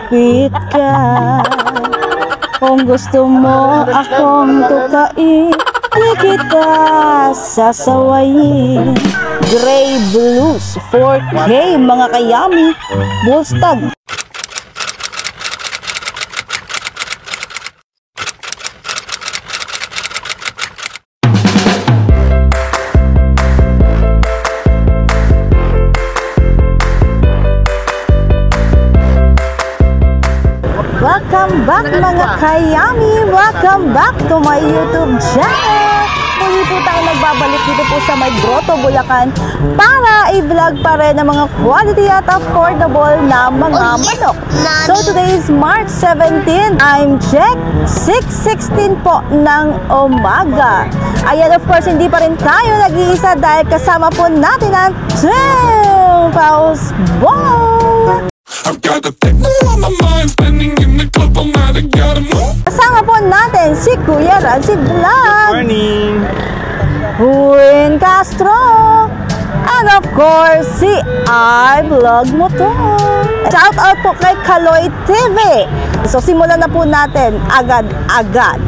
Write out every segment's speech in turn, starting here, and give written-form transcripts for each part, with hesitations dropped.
malapit ka. Kung gusto mo akong tukain, di kita sasawayin. Gray Blues 4K mga kayami, Bullstag. Welcome back mga kayami! Welcome back to my YouTube channel! Muli po tayo nagbabalik dito po sa May Grotto, Bulacan para i-vlog pa rin ang mga quality at affordable na mga manok. So today is March 17, time check, 6:16 po ng umaga. Ayan, of course, hindi pa rin tayo nag-iisa dahil kasama po natin ang Team Pause Ball! I've got the thing on my mind, spending in the club all night, I gotta move. Kasama po natin si Kuya Rancy Vlog. Morning! Huwin Castro. And of course, si iVlog Motor. Shout out po kay Kaloy TV. So simulan na po natin agad-agad.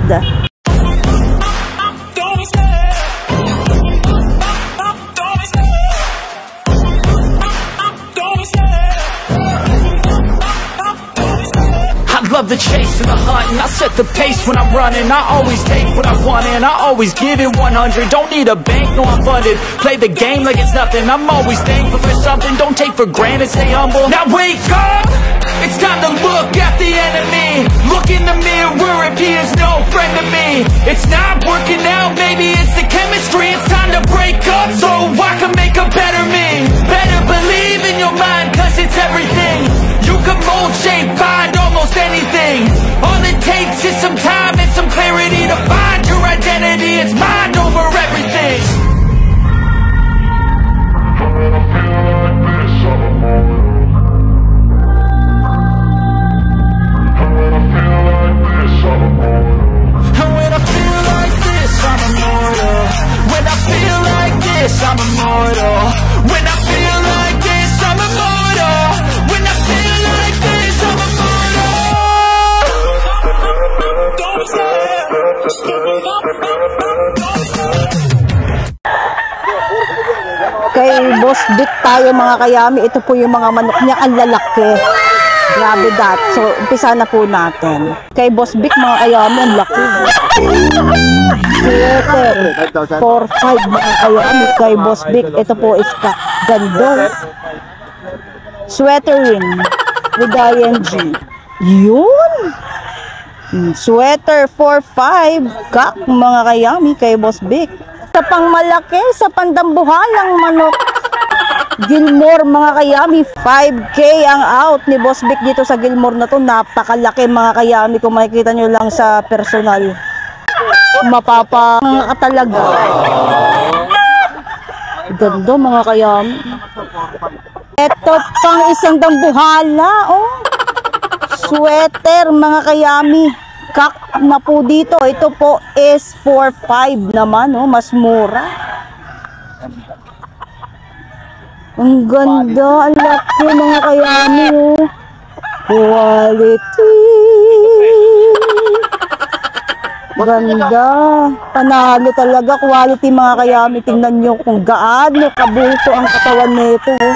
Love the chase and the hunt, and I set the pace when I'm running. I always take what I want and I always give it 100. Don't need a bank, no I'm funded. Play the game like it's nothing. I'm always thankful for something. Don't take for granted, stay humble. Now wake up, it's time to look at the enemy. Look in the mirror if he is no friend to me. It's not working out, maybe it's the chemistry. It's time to break up so I can make a better me. Better believe in your mind, cause it's everything. You can mold, shape, find almost anything. All it takes is some time and some clarity to find your identity. It's mind over everything. And when I feel like this, I'm immortal. When I feel like this, I'm immortal. When I feel like this, I'm immortal. When I feel like this, I'm immortal. Don't stop. Kay Boss Vic tayo mga kayami. Ito po yung mga manok niya. Ang lalaki. Grabe that. So, umpisa na po natin. Kay Boss Vic mga kayami, ang laki. Sweater. 4-5 mga kayami. Kay Boss Vic. Ito po is ganda. Sweater ring. With ING. Yun. Sweater 4-5. Kak mga kayami. Kay Boss Vic. Sa pang malaki, sa pandambuhalang manok. Gilmore mga kayami, 5K ang out ni Boss Vic dito sa Gilmore na to. Napakalaki mga kayami, kung makikita nyo lang sa personal. Mapapanga ka talaga. Ganda mga kayami. Ito pang isang dambuhala, oh. Sweater mga kayami. Kak na po dito. Ito po is 4-5 naman, oh. Mas mura. Ang ganda, ang laki mga kayami, oh. Quality. Ganda. Panalo talaga, quality mga kayami. Tingnan nyo kung gaano kabuto ang katawan nito, oh.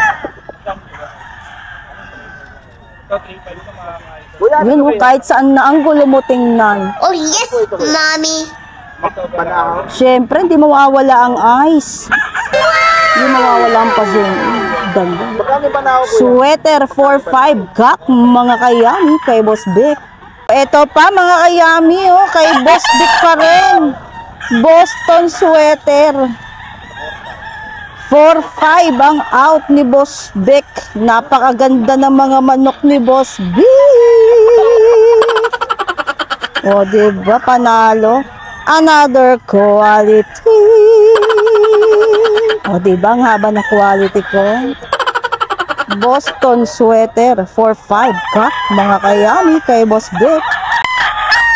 Yun, oh, kahit saan na anggulo mo tingnan. Oh yes, mommy. Siyempre, hindi mawawala ang eyes. Hindi mawawala ang pa-zoom. Ganda. Sweater 4-5 kak mga kayami kay Boss Vic. Ito pa mga kayami, oh, kay Boss Vic pa rin. Boston sweater. 4-5 ang out ni Boss Vic. Napakaganda ng mga manok ni Boss Vic. O, diba? Panalo. Another quality. O, diba? Ang haba na quality ko. Boston sweater. 4-5 ka. Mga kayami kay Boss Vic.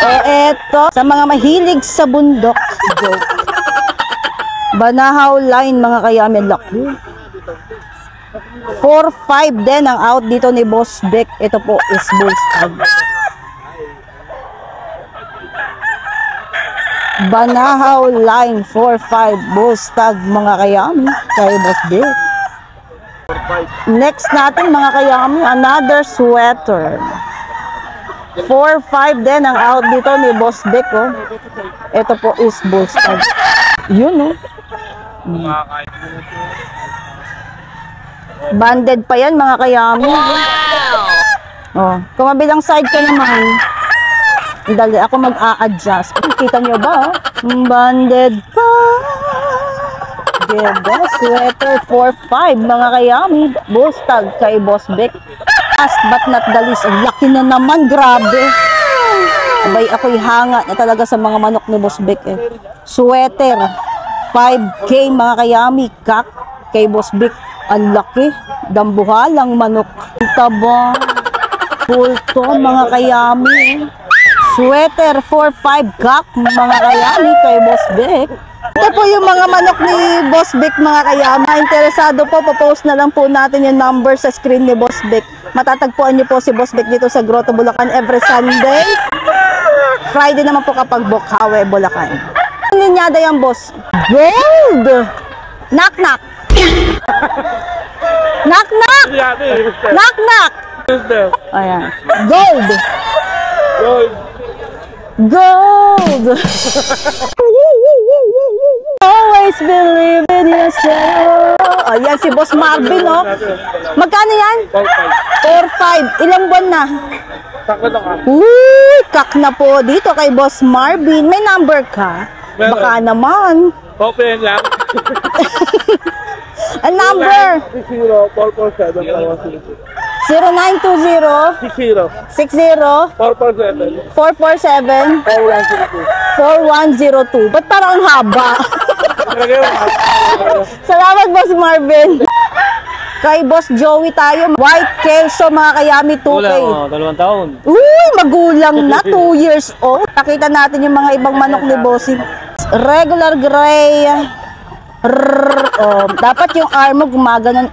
O, eto. Sa mga mahilig sa bundok. Joke. Banahaw line mga kayami. Laki. 4-5 din ang out dito ni Boss Beck. Ito po is bull stag. Banahaw line 4-5 bull stag mga kayami kay Boss Beck. Next natin mga kayami, another sweater. 4-5 din ang out dito ni Boss Beck. Oh. Ito po is bull stag. Yun, oh. Banded pa yan mga kayami. Oh, kung mabilang side ka naman, dali ako mag-a-adjust. Kita nyo ba? Oh? Banded pa. Diba? Sweater 4-5 mga kayami. Bull stag kay Boss Beck. Last but not the least, ang laki na naman, grabe. Abay, ako'y hanga na talaga sa mga manok ni Boss Beck eh. Sweater, 5K mga kayami, kak kay Boss Beck. Ang laki, dambuhalang manok. Taba, pulto mga kayami. Sweater, 4-5 kak mga kayami kay Boss Beck. Ito po yung mga manok ni Boss Beck mga kayami. Interesado po, popost na lang po natin yung number sa screen ni Boss Beck. Matatagpuan niyo po si Boss Beck dito sa Grotto, Bulacan every Sunday. Friday naman po kapag Bocaue, Bulacan. Linyada yan, boss. Gold! Knock knock! Knock knock! Knock knock! Ayan. Gold! Gold! Gold! Always believe in yourself. Ayan si Boss Marvin, no? Magkano yan? 4-5. Ilang buwan na? Uy, kak na po dito kay Boss Marvin. May number ka? Baka naman. Open lang. Ang number? 0920 60 447 4102. Ba't parang ang haba? Salamat, Boss Marvin. Kay Boss Joey tayo. White Kelso mga kayami 2K. 2 taon. Uy, magulang na. 2 years old. Nakita natin yung mga ibang manok ni Bossing. Regular gray. Dapat yung arm mo gumaganon.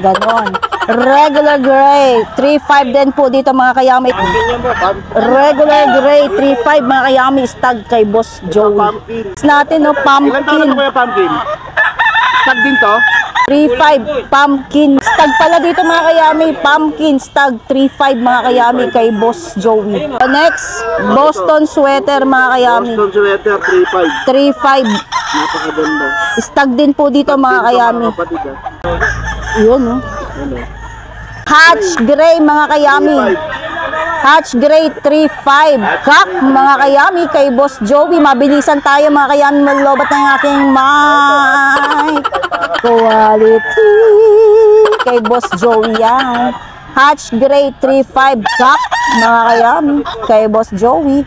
Ganon. Regular gray. 3-5 din po dito mga kayami. Regular gray. 3-5 mga kayami. Stag kay Boss Joey. Natin, no, pumpkin. Ilan taon na po yung pumpkin? Stag din to? 3-5 pumpkin. Stag pala dito mga kayami. Pumpkin stag 3-5 mga kayami kay Boss Joey. Next, Boston sweater mga kayami. Boston sweater 3-5. 3-5. Napakaganda. Stag din po dito mga kayami. Yun, no? Hatch gray mga kayami. Hatch gray 3-5. Kak mga kayami kay Boss Joey. Mabilisan tayo mga kayami. Maglobat ng aking mic. Quality kay Boss Joey yan. Hatch gray 3-5 kak mga kayami kay Boss Joey.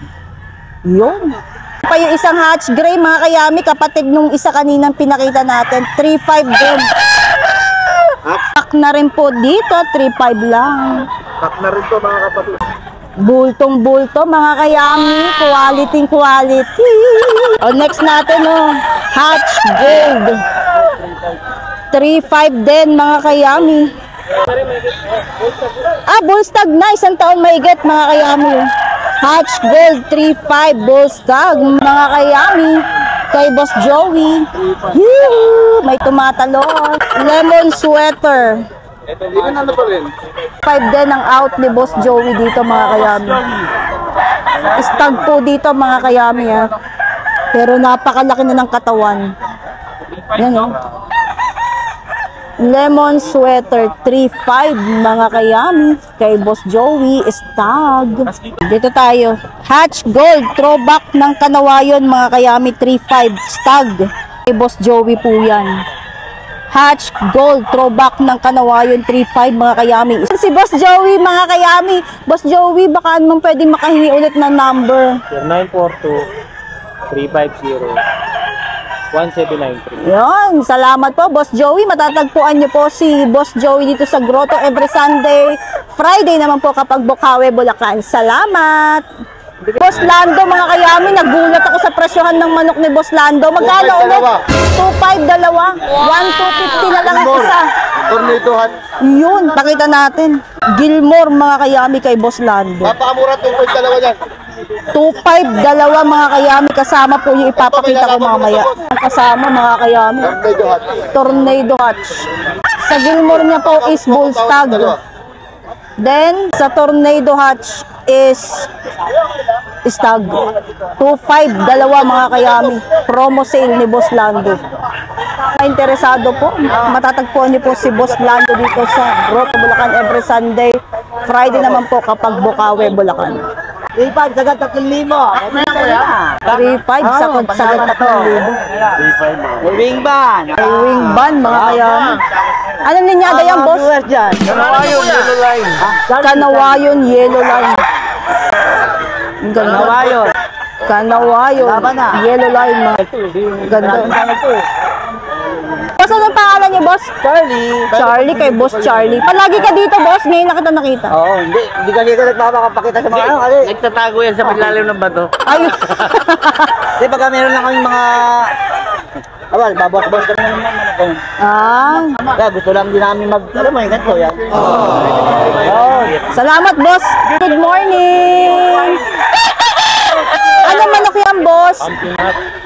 Yun. Pa yung isang hatch gray mga kayami. Kapatid nung isa kaninang pinakita natin. 3-5 din. Kak na rin po dito. 3-5 lang. Kak na rin to mga kapatid. Bultong bulto mga kayami, quality. Next natin, oh, hatch gold 3-5 din mga kayami. Bull stag na, 1 taon mahigit mga kayami. Hatch gold 3-5 bull stag mga kayami kay Boss Joey. May tumatalon. Lemon sweater 5 din ang out ni Boss Joey dito mga kayami. Stag po dito mga kayami, ha. Pero napakalaki na ng katawan. Yan, oh. Lemon sweater 3-5 mga kayami kay Boss Joey. Stag. Dito tayo. Hatch gold throwback ng Kanawayon mga kayami 3-5 stag kay Boss Joey po yan. Hatch gold throwback ng Kanawayon 3-5 mga kayami. Si Boss Joey mga kayami. Boss Joey, baka naman pwedeng makahingi ulit ng number. 0942-350-1793. Yan, salamat po Boss Joey. Matatagpuan niyo po si Boss Joey dito sa Grotto every Sunday. Friday naman po kapag Bocaue, Bulacan. Salamat! Boss Lando, mga kayami, nagulat ako sa presyohan ng manok ni Boss Lando. Magkano ulit? 2.5 dalawa. 1,250 na lang ang isa. Tornado hat. Yun, pakita natin. Gilmore, mga kayami, kay Boss Lando. Napakamura 2.5 dalawa yan. 2.5 dalawa, mga kayami. Kasama po yung ipapakita ko mamaya. Ang kasama, mga kayami. Tornado hat. Tornado Hatch. Sa Gilmore niya po is Bull Stag. Then, sa Tornado Hatch is Stag. 2.5 dalawa, mga kayami. Promo sale ni Boss Lando. Interesado po, matatagpuan niyo po si Boss Lando dito sa Grotto, Bulacan every Sunday. Friday naman po kapag Bukawi, Bulacan. 3.5 sagad 3,000. 3.5 sagad 3,000. Wing ban. May wing ban, mga kayami. Anong linyada yan, boss? Kanawayon, yellow line. Kanawayon, yellow line. Ang ganda. Kanawayon. Kanawayon, yellow line. Ganda. Boss, anong pangalan niyo, boss? Charlie. Charlie, kay Boss Charlie. Palagi ka dito, boss. Ngayon na kita nakita. Oo, hindi kasi ko nagpapakapakita sa mga ano kasi. Nagtatago yan sa paglalim ng bato. Ayun. Kasi pagka meron lang kaming mga babawas-bawas kami naman ako. Kaya gusto lang din namin alam mo yung ganito yan. Salamat, boss. Good morning. Ano manok yan, boss?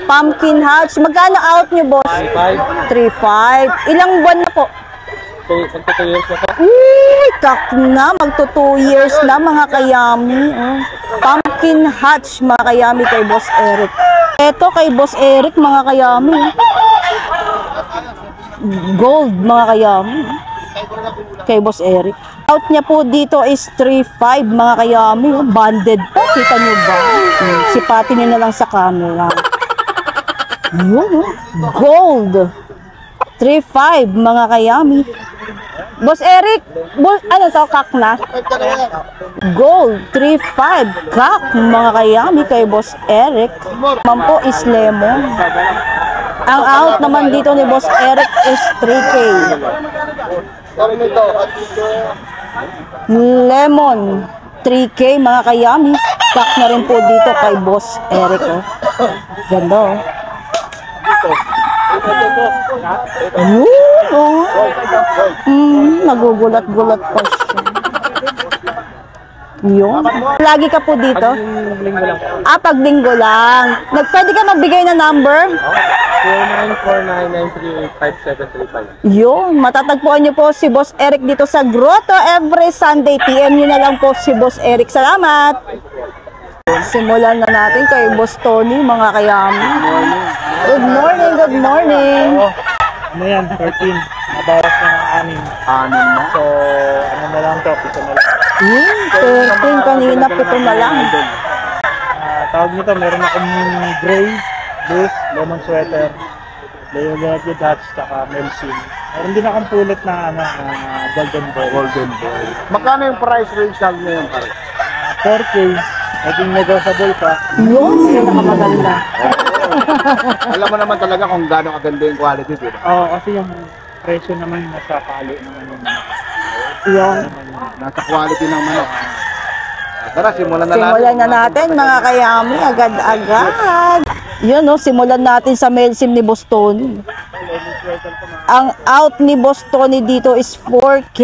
Pumpkin Hatch. Magkano out niyo, boss? 3.5. Ilang buwan na po? 2 years na po. Uy, kak na. Magto 2 years na, mga kayami. Pumpkin Hatch, mga kayami, kay Boss Eric. Ito kay Boss Eric, mga kayami. Gold, mga kayami. Kay Boss Eric. Out niya po dito is 3.5, mga kayami. Banded po. Kita niyo ba? Sipatin niyo na lang sa camera. Yun, gold. 3.5, mga kayami. Boss Eric, ano to, kak na? Gold, 3.5, kak, mga kayami, kay Boss Eric. Man po is lemon. Ang out naman dito ni Boss Eric is 3K. Lemon, 3K, mga kayami. Kak na rin po dito kay Boss Eric. Ganda, oh. Nagugulat-gulat pa siya. Yun. Lagi ka po dito? Pag linggo lang. Pwede ka magbigay na number? 0949-938-5735. Yun. Matatagpuan niyo po si Boss Eric dito sa Grotto every Sunday. PM niyo na lang po si Boss Eric. Salamat! Simulan na natin kay Boss Tony, mga kayami. Good morning, good morning. Ano yan, 13. Nabawas na ng 6. 6 na? So, ano na lang to, 7 na lang. 13 kanina, 7 na lang. Tawag nito, meron akong gray, loose, lemon sweater, Leonardo Dutch, saka Melsin. Meron din akong pulot na golden boy. Golden boy. Magkano yung price range lang ngayon, pare? 4K, naging negotiable pa. Yun, pinakamaganda. Alam mo naman talaga kung gaano kaganda yung quality, di ba? Oo, kasi yung presyo naman nasa palo naman yung Yun. Nasa quality ng manok. Tara, simulan na natin. Simulan na natin, mga kayami, agad-agad. Yun, no, simulan natin sa mail sim ni Boss Tony. Ang out ni Boss Tony dito is 4K,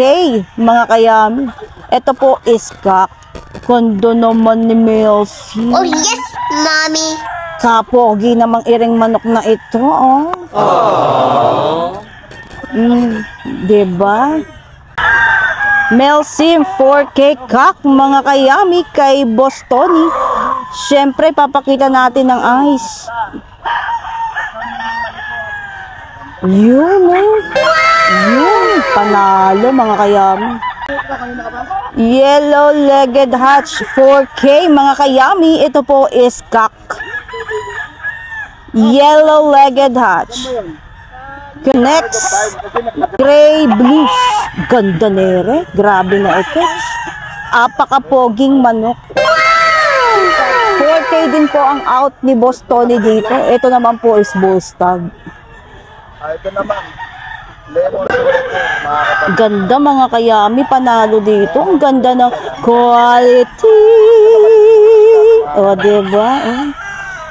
mga kayami. Ito po is kak. Kondo naman ni mail sim. Oh yes, mommy. Kapogi namang iring manok na ito, oh. Diba? Melsim 4K kak, mga kayami, kay Boss Tony. Siyempre, papakita natin ng eyes. Yun, oh. Yun, panalo, mga kayami. Yellow-legged hatch 4K, mga kayami. Ito po is kak. Yellow-legged hatch. Next, gray blues. Ganda nere. Grabe na ito. Apakapoging manok. 4K din po ang out ni Boss Tony dito. Ito naman po is bull stag. Ito naman. Lemon sweater. Ganda, mga kayami. Panalo dito. Ang ganda ng quality. O, diba? Oh.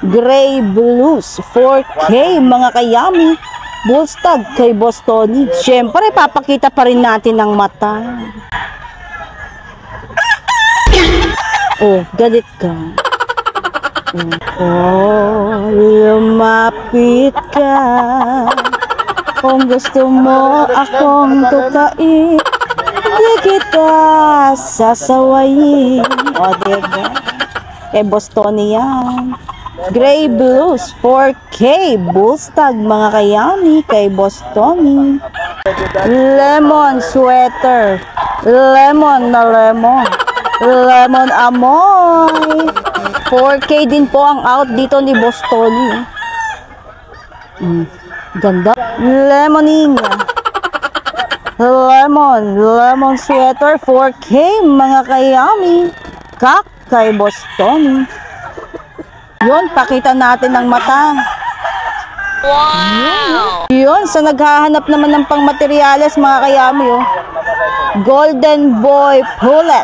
Gray Blues 4K mga kayami. Bullstag kay Boss Tony. Siyempre, papakita pa rin natin ang mata. Oh, galit ka. Oh, lumapit ka. Kung gusto mo akong tukain, di kita sasawayin. O, diba? Kay Boss Tony yan. Gray Blues 4K Bullstag mga kayami kay Boss Tony. Lemon sweater. Lemon na lemon. Lemon amoy. 4K din po ang out dito ni Boss Tony. Ganda. Lemoning. Lemon sweater 4K mga kayami. Kak kay Boss Tony. Yun, pakita natin ng mata. Wow! Yun, sa naghahanap naman ng pangmaterials mga kayami, oh. Golden Boy Pullet.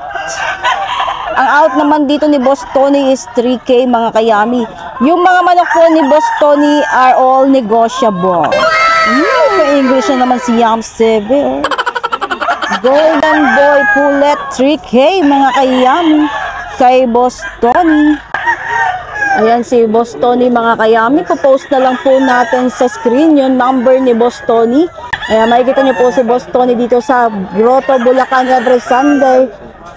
Ang out naman dito ni Boss Tony is 3K mga kayami. Yung mga manok po ni Boss Tony are all negotiable. May English na naman si Yams TV, oh. Golden Boy Pullet 3K mga kayami kay Boss Tony. Ayan si Boss Tony mga kayami. Popost na lang po natin sa screen yung number ni Boss Tony. Ayan, makikita niyo po si Boss Tony dito sa Grotto, Bulacan every Sunday.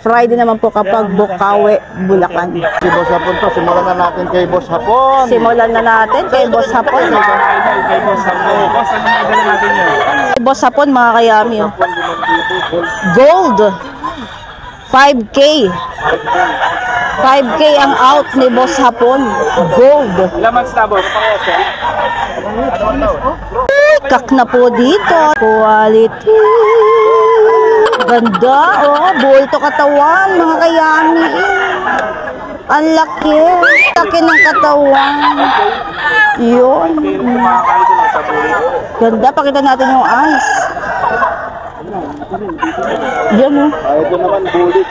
Friday naman po kapag Bukawi, Bulacan. Si Boss Hapon to, simulan na natin kay Boss Hapon. Simulan na natin kay Boss Hapon. Kay Boss Hapon. Boss, ano na dala natin yun? Boss Hapon mga kayami. Oh. Gold. 5K. 5K ang out ni Boss Hapon. Gold. Laman stabo. Kak na po dito. Quality. Ganda, oh. Bulto katawan, mga kayami. Ang laki. Laki ng katawan. Yun. Ganda, pakita natin yung eyes. Yan, oh. Ito naman, bulit.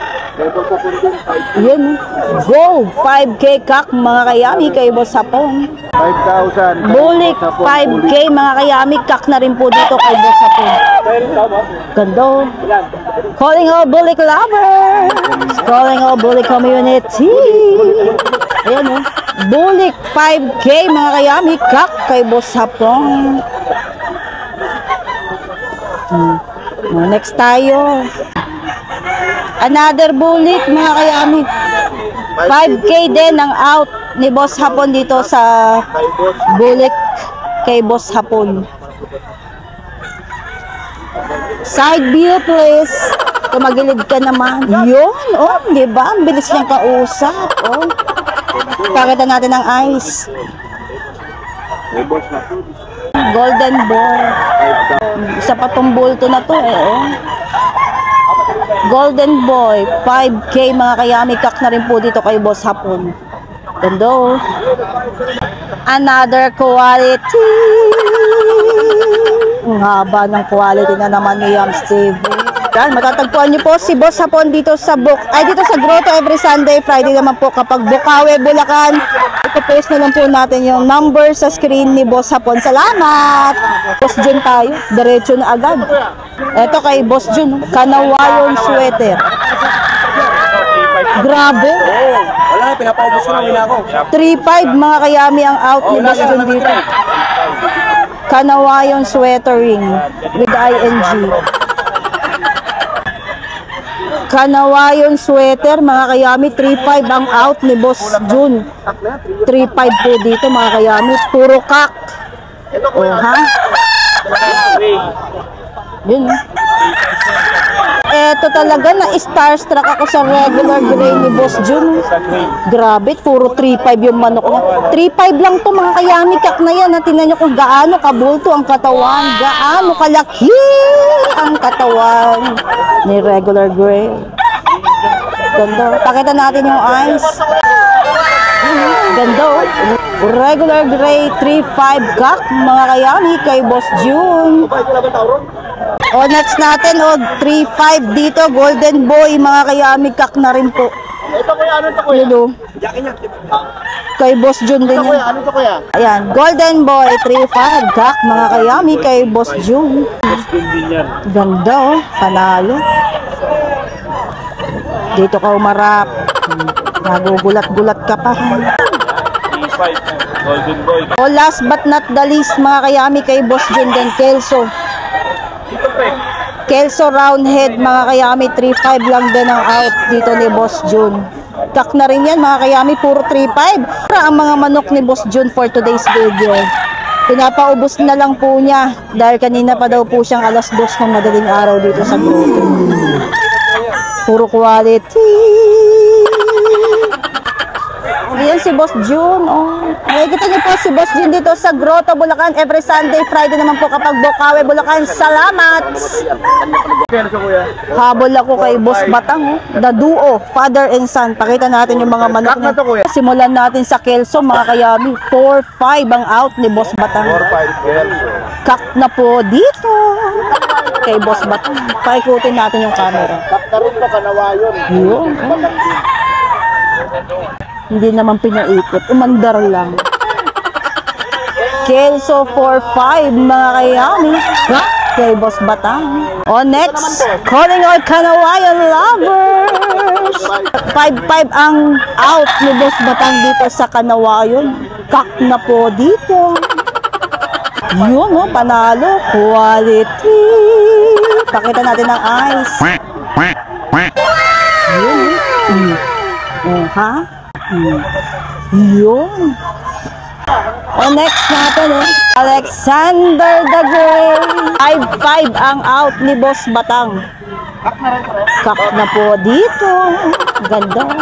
Yan, oh. Gold. 5K kak, mga kayami, kay Boss Hapon. 5,000. Bulik, 5K mga kayami, kak na rin po dito kay Boss Hapon. Ganda. Calling all Bulik lovers. Calling all Bulik community. Ayan o. Bulik, 5K mga kayami, kak kay Boss Hapon. Next tayo. Another Bulik mga kayami. 5K din ang out ni Boss Hapon dito sa Bulik kay Boss Hapon. Side view please. Tumagilid ka naman. Yun, oh, di ba? Ang bilis niyang kausap, oh. Pakita natin ang eyes. Golden Boy. Isa pa tong bulto na to, eh, oh. Golden Boy, 5K mga kayami, kak na rin po dito kay Boss Hapon. Ganda, oh. Another quality. Ang haba ng quality na naman ni Yams TV. Yan, matatagpuan niyo po si Boss Hapon dito sa dito sa Grotto every Sunday. Friday naman po kapag Bukawi, Bulacan. Ipo-post na lang po natin yung number sa screen ni Boss Hapon. Salamat! Boss Jun tayo. Diretso na agad. Ito kay Boss Jun. Kanawayon sweater. Grabe. Wala, pinapaubos ko na wala ko. 3.5 mga kayami ang out ni Boss Jun dito. Kanawayon sweatering with ING. Kanawayon sweater mga kayami, 3.5 ang out ni Boss Jun. 3.5 po dito mga kayami, puro kak. Oh, ha? Yun. Eto talaga na starstruck ako sa regular gray ni Boss Jun. Grabe, puro 3.5 yung manok niya. 3.5 lang to mga kayami, kak na yan. Tingnan nyo kung gaano kabulto ang katawan, gaano kalaki ang katawan ni regular gray. Ganda. Pakita natin yung eyes. Ganda. Regular gray 3.5 kak mga kayami kay Boss Jun. O next natin, 3.5 dito, Golden Boy mga kayami, kak na rin po. Ito kuya, ano to kuya? Lulu. Kay Boss Jun din Ito kuya, yan. ano to kuya? Ayan, Golden Boy 3.5 kak mga kayami kay Boss Jun. Yun din yan. Ganda oh, panalo. Dito ka umarap. Nagugulat-gulat ka pa. E5, Golden Boy. O last but not the least mga kayami kay Boss Jun din, Kelso. Kelso Roundhead mga kayami, 3.5 lang din ang out dito ni Boss Jun. Kak na rin yan mga kayami, puro 3.5. Para ang mga manok ni Boss Jun for today's video. Pinapaubos na lang po niya dahil kanina pa daw po siyang alas 2 ng madaling araw dito sa grotto. Puro quality. Ayan si Boss Jun. Oh. Nakikita niyo po si Boss Jun dito sa Grotto, Bulacan. Every Sunday, Friday naman po kapag Bokawe, Bulacan. Salamat! Ano to kuya? Habol ako kay Boss Batang. Oh. The duo, father and son. Pakita natin yung mga manok Kak na to, kuya. Simulan natin sa Kelso, mga kayami. 4-5 ang out ni Boss Batang. 4-5 Kelso. Kak na po dito kay Boss Batang. Paikutin natin yung camera. Kak na rin to, kanawayon. Yun. Hindi naman pinaikot. Umandar lang. Kelso 4-5 mga kayami. Kay Boss Batang. O next, calling all Kanawayan lovers. 5-5 ang out ni Boss Batang dito sa Kanawayan. Kak na po dito. Yun o, panalo. Quality. Pakita natin ang eyes. Yun o. Ha? Yun. O next natin Alexander the Great. 5-5 ang out ni Boss Batang. Kak na po dito. Ganda.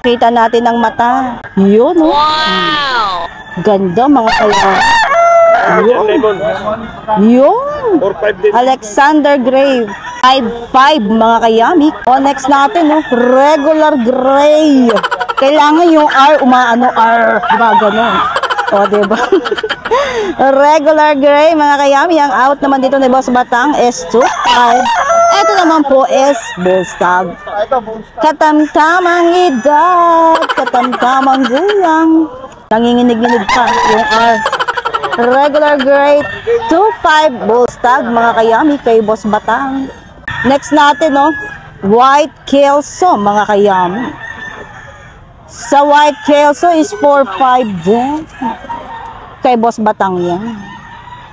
Kita natin ang mata. Yun o. Wow! Ganda mga kaya. Yun. Yun. 4-5 din. Alexander Grave. 5-5 mga kayami. O next natin, regular gray. Kailangan yung R, umaano R. Diba ganun? O diba? Regular gray mga kayami. Ang out naman dito ni Boss Batang is 2-5. Ito naman po is Bullstag. Katamtamang edad, katamtamang gulang. Nanginginig-nginig pa yung R. Regular gray 2-5 Bullstag mga kayami kay Boss Batang. Next natin White Kelso mga kayami. Sa White Kelso is 4-5 din. Kay Boss Batang yan.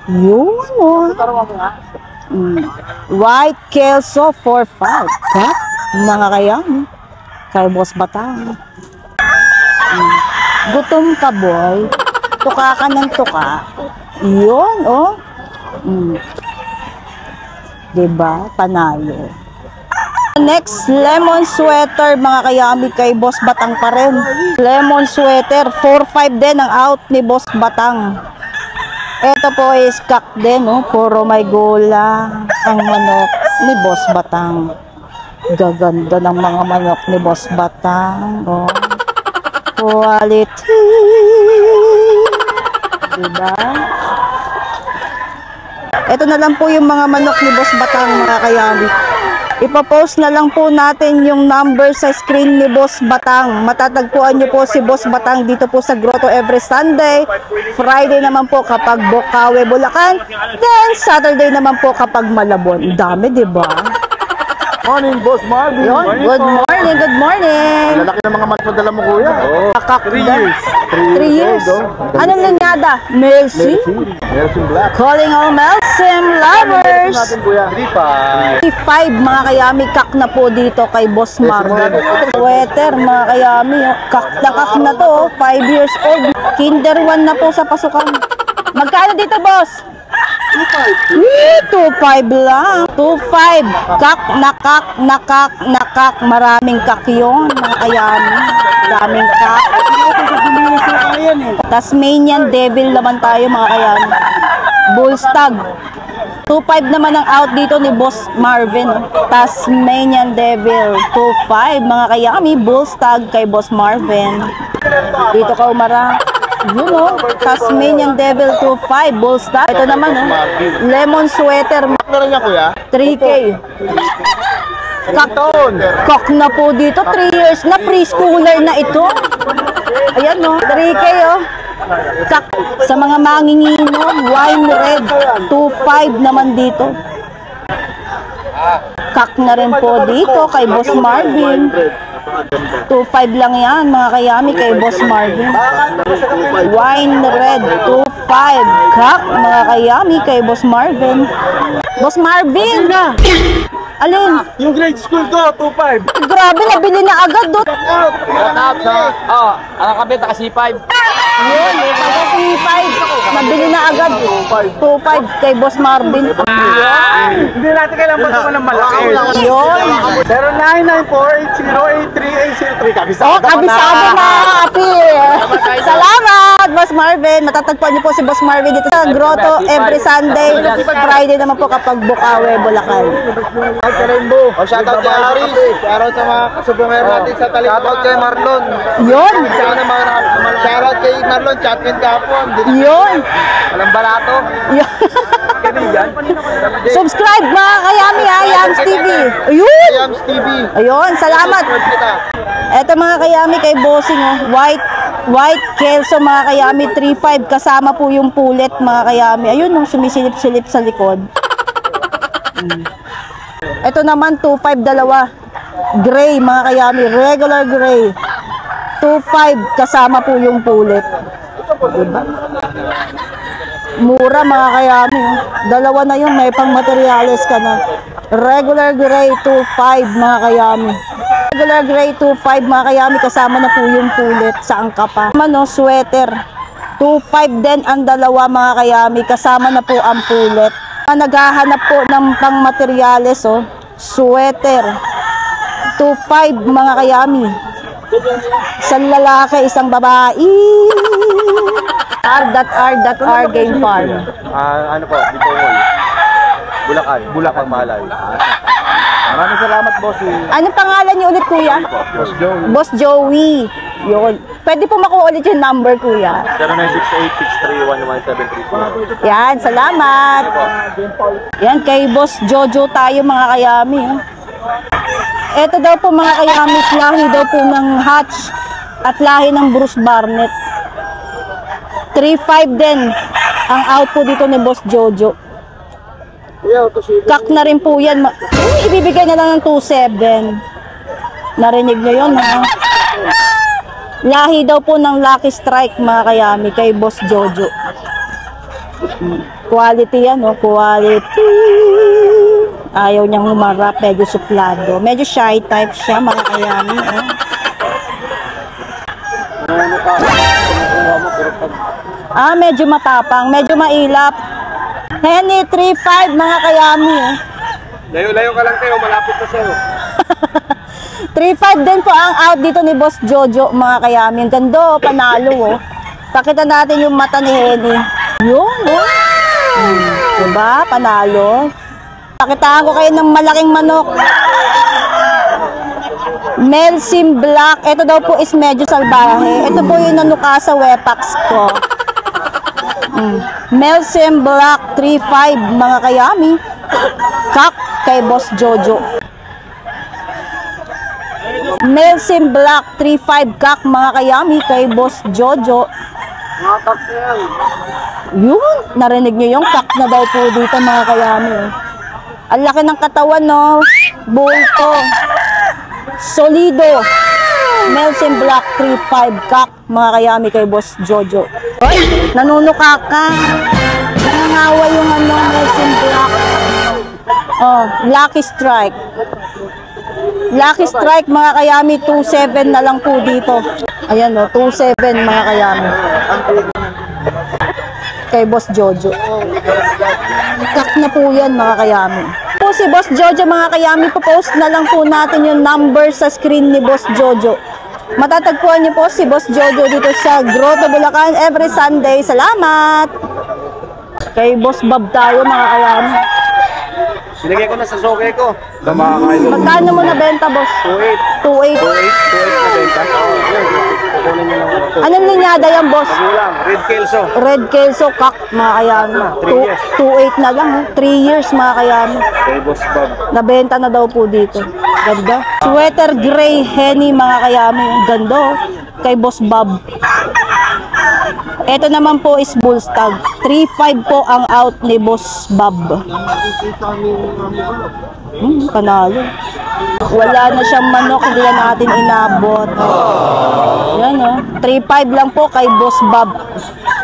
Yun White Kelso 4-5. Kat mga kayami. Kay Boss Batang. Gutom ka boy. Tuka ka ng tuka. Yun Diba? Panalo. Next, lemon sweater mga kayami kay Boss Batang pa rin. Lemon sweater, 4-5 din ang out ni Boss Batang. Ito po is kak din, puro may gola ang manok ni Boss Batang. Gaganda ng mga manok ni Boss Batang. Quality. Diba? Ito na lang po yung mga manok ni Boss Batang mga kayami. Ipapost na lang po natin yung number sa screen ni Boss Batang. Matatagpuan nyo po si Boss Batang dito po sa Grotto every Sunday. Friday naman po kapag Bokawe, Bulacan. Then Saturday naman po kapag Malabon. Dami, diba? Morning, Boss Marvin. Good morning, good morning. Lalaki ng mga manok na dala mo kuya. Kakak 3 years. 3 years. Anong linyada? Melcy? Melcy Black. Calling all Melsim lovers. Natin kuya. 5 mga kayami, kak na po dito kay Boss Marvin. Sweater mga kayami, kak na to, 5 years old. Kinder 1 na po sa pasukan. Magkano dito, boss? 2.5 lang. 2.5. Kak, nakak. Maraming kak yun, mga kayami. Maraming kak. Tasmanian Devil naman tayo, mga kayami. Bullstag. 2.5 naman ang out dito ni Boss Marvin. Tasmanian Devil. 2.5 mga kayami. Bullstag kay Boss Marvin. Dito ka umara. Yun Tasmanian Devil 2.5 Bullstag. Ito naman lemon sweater. Meron niya kuya? 3K. Kak na po dito, 3 years na, preschooler na ito. Ayan no, 3K oh. Kak, sa mga manginginom, wine red, 2.5 naman dito. Kak na rin po dito kay Boss Marvin. 2.5 lang yan mga kayami kay Boss Marvin. Wine red, 2.5. Kak mga kayami kay Boss Marvin. Boss Marvin! Alin? Yung grade school ko, 2.5. Grabe, nabili na agad doon. Ang kabit, naka-C5. Yun, C5. Nabili na agad. 2.5 kay Boss Marvin. Hindi natin kailangan ba ng malaki. Yun. 0994-8083-803. Kabisado Oh, kabisado na, Api. Salamat, Boss Marvin. Matatagpuan niyo po si Boss Marvin dito sa Grotto every Sunday. Friday naman po kapag Bukawe, Bulacan. Shoutout kay Aris. Shoutout sa mga kasubungero natin sa Talim. Shoutout kay Marlon. Yun. Shoutout kay Marlon, champion kapon. Yun. Walang balato. Yun. Subscribe mga kayami ha, Yams TV. Ayun. Yams TV. Ayun, salamat. Eto mga kayami kay Bossing oh. White Kelso mga kayami 3.5 kasama po yung pulet mga kayami. Ayun nung sumisilip-silip sa likod. Ito naman 2.5 dalawa. Gray mga kayami, regular gray. 2.5 kasama po yung pulet. Diba? Mura mga kayami. Dalawa na yun, may pang materials ka na. Regular gray 2.5 mga kayami. Regular gray 2.5 mga kayami kasama na po yung pulet sa angka pa. Ano, sweater. 2.5 din ang dalawa mga kayami kasama na po ang pulet. Naghahanap po ng pang materials oh. Sweater. 2.5 mga kayami. Isang lalaki, isang babae. R.R. Game Farm. Ano po, dito mo. Bulacan Malay. Maraming salamat, boss. Anong pangalan niyo ulit, kuya? Boss Joey. Boss Joey. Yun. Pwede po makuha ulit yung number, kuya. 0968-631-1734. Yan, salamat. Yan, kay Boss Jojo tayo mga kayami. Oh. Ito daw po mga kayami, lahi daw po ng Hatch at lahi ng Bruce Barnett. 3.5 din ang out po dito ni Boss Jojo. Kak na rin po yan. Ibibigay na lang ng 2.7. Narinig nyo yun ha? Lahi daw po ng Lucky Strike mga kayami kay Boss Jojo. Quality yan oh, quality. Ayaw niyang humarap, medyo suplado. Medyo shy type siya mga kayami oh. Medyo matapang, medyo mailap. Henny 3.5 mga kayami eh. Layo-layo ka lang kayo, malapit na sa'yo. 3.5 din po ang out dito ni Boss Jojo mga kayami. Ang ganda, panalo oh. Pakita natin yung mata ni Henny. Yun oh. Diba? Panalo. Pakitaan ko kayo ng malaking manok. Melsim Black. Ito daw po is medyo salbahe. Ito po yung nanuka sa Wepax ko. Melsim Black 3.5 mga kayami. Kak kay Boss Jojo. Melsim Black 3.5 kak mga kayami kay Boss Jojo. Yun, narinig nyo yung kak na daw po dito mga kayami. Ang laki ng katawan no. Bulto. Solido. Melsim Black 3.5 kak mga kayami kay Boss Jojo. Oy, nanunuka ka. Nangangawa yung ano, Melsim Black. Oh, Lucky Strike. Lucky Strike mga kayami, 2.7 na lang po dito. Ayan o, 2.7 mga kayami. Kay Boss Jojo. Kak na po yan mga kayami. Po si Boss Jojo mga kayami, popost na lang po natin yung number sa screen ni Boss Jojo. Matatagpuan niyo po si Boss Jojo dito sa Grotto, Bulacan every Sunday. Salamat! Kay Boss Bob tayo mga kayami. Sinigay ko na sa sokay ko. Magkano mo na benta, Boss? 2.8. 2.8 na benta. Anong linyada yan, Boss? Red Kelso. Red Kelso, kak, mga kayami. 2.8 na lang, 3 years mga kayami. Kay Boss Bob. Nabenta na daw po dito. Ganda. Sweater gray Henny mga kayami. Ang ganda oh. Kay Boss Bob. Ito naman po is Bullstag. 3.5 po ang out ni Boss Bob. Panalo. Wala na siyang manok, hindi na natin inabot. Yan o. 3.5 lang po kay Boss Bob.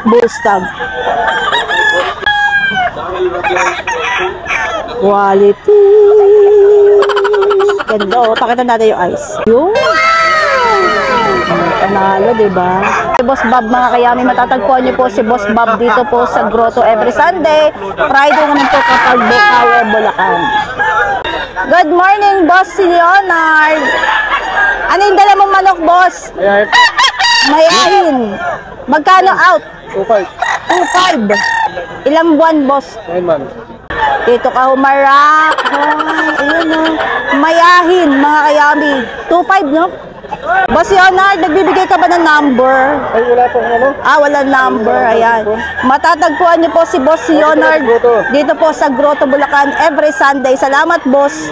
Bullstag. Quality. Ganda o. Pakita natin yung ice. Yung. Panalo, diba? Si Boss Bob mga kayami, matatagpuan niyo po si Boss Bob dito po sa Grotto every Sunday. Friday naman po kapag Bukawi, Bulacan. Good morning, Boss Leonard. Ano yung dala mong manok, Boss? Mayahin. Magkano out? 2.5. Ilang buwan, Boss? 9 months. Dito ka humarap. Ayun o. Mayahin, mga kayami. 2.5, no? Boss Leonard, nagbibigay ka ba ng number? Ay, wala pong ano? Wala number. Ayan. Matatagpuan niyo po si Boss Leonard dito po sa Grotto, Bulacan every Sunday. Salamat, Boss.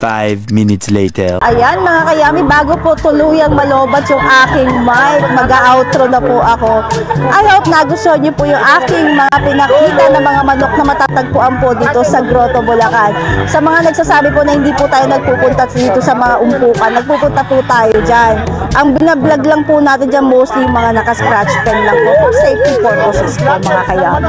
5 minutes later. Ayan mga kayami, bago po tuluyang malobat yung aking mic, mag-outro na po ako. I hope nagustuhan niyo po yung aking mga pinakita na mga manok na matatagpuan po dito sa Grotto, Bulacan. Sa mga nagsasabi po na hindi po tayo nagpupunta dito sa mga umpukan, nagpupunta po tayo dyan. Ang binablog lang po natin dyan mostly yung mga naka-scratch pen lang po for safety purposes po mga kayami.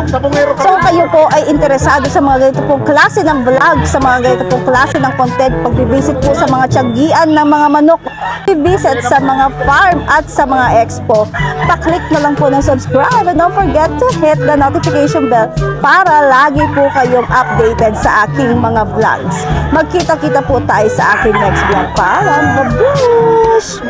So kayo po ay interesado sa mga ganito pong klase ng vlog, sa mga ganito pong klase ng content, pag-visit po sa mga tiyagian ng mga manok, i-visit sa mga farm at sa mga expo, pa-click na lang po ng subscribe and don't forget to hit the notification bell para lagi po kayong updated sa aking mga vlogs. Magkita-kita po tayo sa aking next vlog. Paalam, babush!